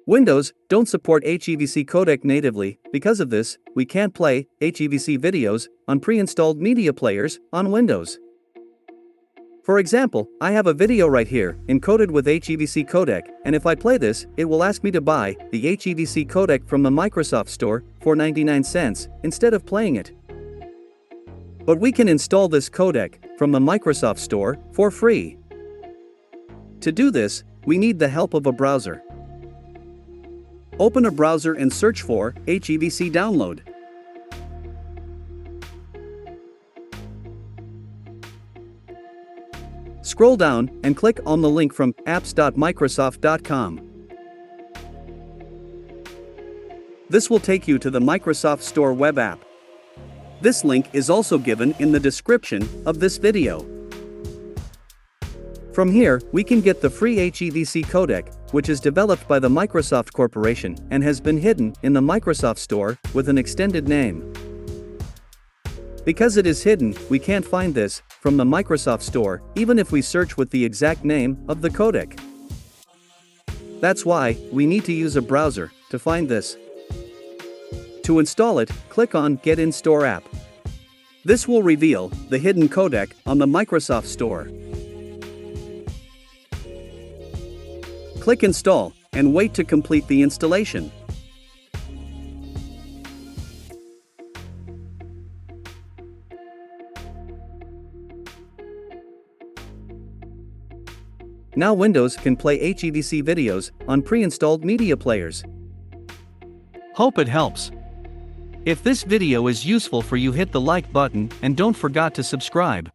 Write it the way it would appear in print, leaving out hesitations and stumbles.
Windows don't support HEVC codec natively. Because of this, we can't play HEVC videos on pre-installed media players on Windows. For example, I have a video right here, encoded with HEVC codec, and if I play this, it will ask me to buy the HEVC codec from the Microsoft Store for 99 cents, instead of playing it. But we can install this codec from the Microsoft Store for free. To do this, we need the help of a browser. Open a browser and search for HEVC download. Scroll down and click on the link from apps.microsoft.com. This will take you to the Microsoft Store web app. This link is also given in the description of this video. From here, we can get the free HEVC codec, which is developed by the Microsoft Corporation and has been hidden in the Microsoft Store with an extended name. Because it is hidden, we can't find this from the Microsoft Store, even if we search with the exact name of the codec. That's why we need to use a browser to find this. To install it, click on Get in Store app. This will reveal the hidden codec on the Microsoft Store. Click Install and wait to complete the installation. Now Windows can play HEVC videos on pre-installed media players. Hope it helps. If this video is useful for you, hit the like button and don't forget to subscribe.